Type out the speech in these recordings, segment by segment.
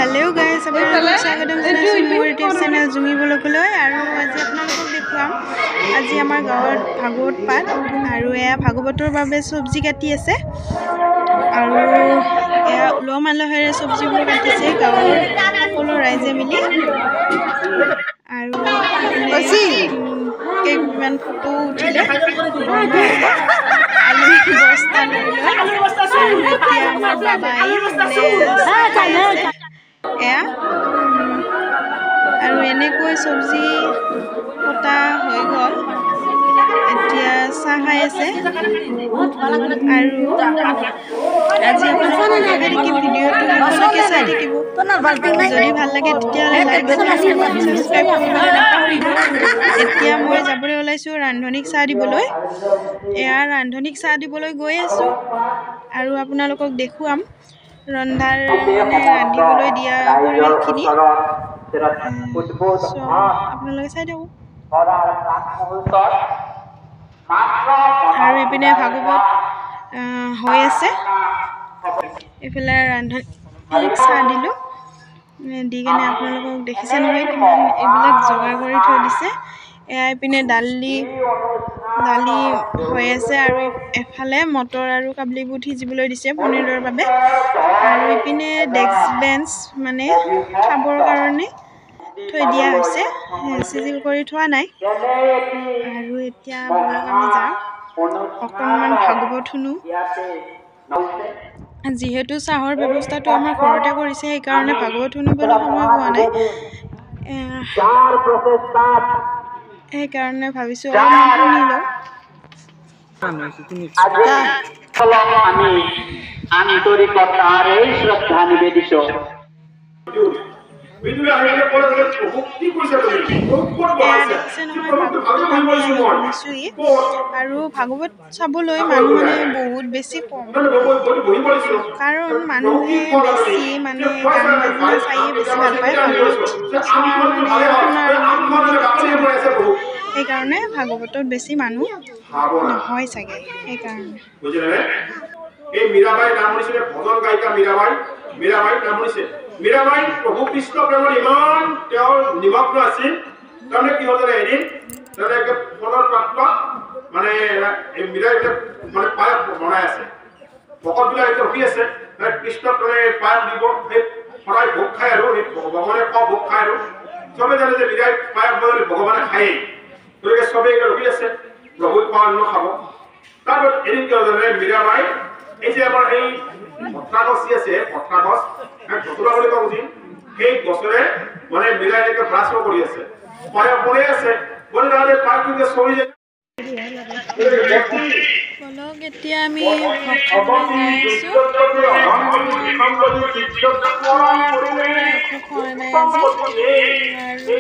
hello guys আপোনালোকক স্বাগতম জনাইছো মোৰ ইউটিউব চেনেল জুমি ব্লগলৈ আৰু আজি আপোনালোকক দেখুৱাম আজি আমাৰ গাঁৱত ভাগৱত পাঠ আৰু এয়া ভাগৱতৰ বাবে সবজি কাটি আছে আৰু এয়া উলহ মালহেৰে সবজিবোৰ কাটিছে গাঁৱৰ সকলো ৰাইজে মিলি আৰু কেইমান ফটো উঠিলে আলু বস্তা লৈ আৰু এতিয়া আমাৰ বাবাই এয়া আৰু এনেকৈ সবজি কটা হৈ গ'ল এতিয়া চাহ খাই আছে আৰু আজি আপোনালোকে ভিডিঅ'টো শেষলৈকে চাই থাকিব যদি ভাল লাগে তেতিয়াহ'লে লাইক সাবস্ক্ৰাইব কৰিবলৈ নাপাহৰিব এতিয়া মই যাবলৈ ওলাইছোঁ ৰান্ধনিক চাহ দিবলৈ এয়া ৰান্ধনিক চাহ দিবলৈ গৈ আছোঁ আৰু আপোনালোকক দেখুৱাম ৰান্ধিবলৈ দিয়া পৰিৱেশখিনি আপোনালোকে চাই থাকক আৰু এইপিনে ভাগৱত হৈ আছে এইফালে ৰান্ধনিক চাহ দিলোঁ দি কেনে আপোনালোকক দেখিছে নহয় কিমান এইবিলাক যোগাৰ কৰি থৈ দিছে এয়া এইপিনে দালি হৈ আছে আৰু এফালে মটৰ আৰু কাবলি বুট সিজিবলৈ দিছে পনীৰৰ বাবে আৰু ইপিনে ডেস্ক বেঞ্চ মানে খাবৰ কাৰণে থৈ দিয়া হৈছে চিজিল কৰি থোৱা নাই আৰু এতিয়া বলক আমি যাওঁ অকণমান ভাগৱত শুনো যিহেতু চাহৰ ব্যৱস্থাটো আমাৰ ঘৰতে কৰিছে সেইকাৰণে ভাগৱত শুনিবলৈ সময় পোৱা নাই সেইকাৰণে ভাবিছোঁ অলপমান শুনি লওঁ আমি আন্তৰিকতাৰে শ্ৰদ্ধা নিবেদিছোঁ আৰু ভাগৱত চাবলৈ মানুহ মানে বহুত বেছি কম কাৰণ মানুহে বেছি মানে গান বাজনা চায়ে বেছি ভাল পায় সেইকাৰণে ভাগৱতত বেছি মানুহ নহয় চাগে সেইকাৰণে এই মীৰাবাই নাম শুনিছে ভজন গায়িকা মীৰাবাই নাম শুনিছে মীৰাবাই প্ৰভু কৃষ্ণ প্ৰেমত ইমান তেওঁৰ নিমগ্ন আছিল তাৰমানে কি হ'ল এদিন তাৰমানে ফলৰ পাত্ৰ মানে এই মীৰাই মানে পায়স বনাই আছে ভকতবিলাক এতিয়া ৰখি আছে কৃষ্ণক মানে পায়স দিব সেই সদায় ভোগ খায় আৰু সেই ভগৱানে খোৱা ভোগ খায় আৰু চবে জানে যে মীৰাই পায়স বনালে ভগৱানে খায়েই গতিকে চবেই ৰখি আছে প্ৰভুই খোৱা অন্ন খাব তাৰপিছত এদিন কি হ'ল জানে মীৰাবাই এই যে আমাৰ এই পথৰা গছ আছে পথৰা গছ ধতুৰা বুলি কওঁ বুজি সেই গছৰে মানে মিলাই এনেকৈ ব্ৰাছ কৰি আছে পায়স বনাই আছে বলে তাহলে পায়সটো চৰি যায় বলক এতিয়া আমি ভোগ খাবলৈ যাই আছোঁ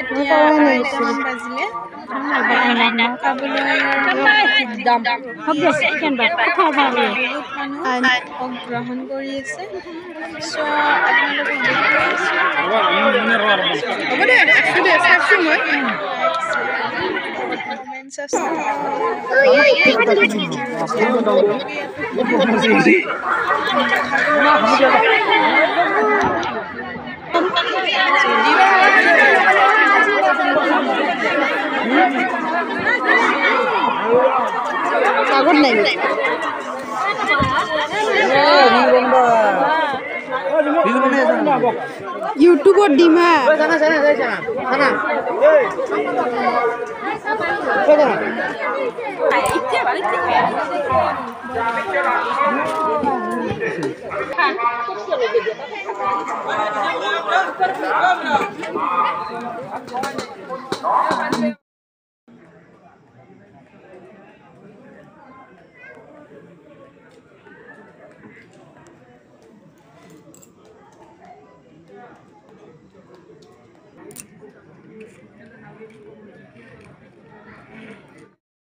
এতিয়া 2:30 বাজিলে গ্ৰহণ কৰি আছে ইউটিউবত দিম হা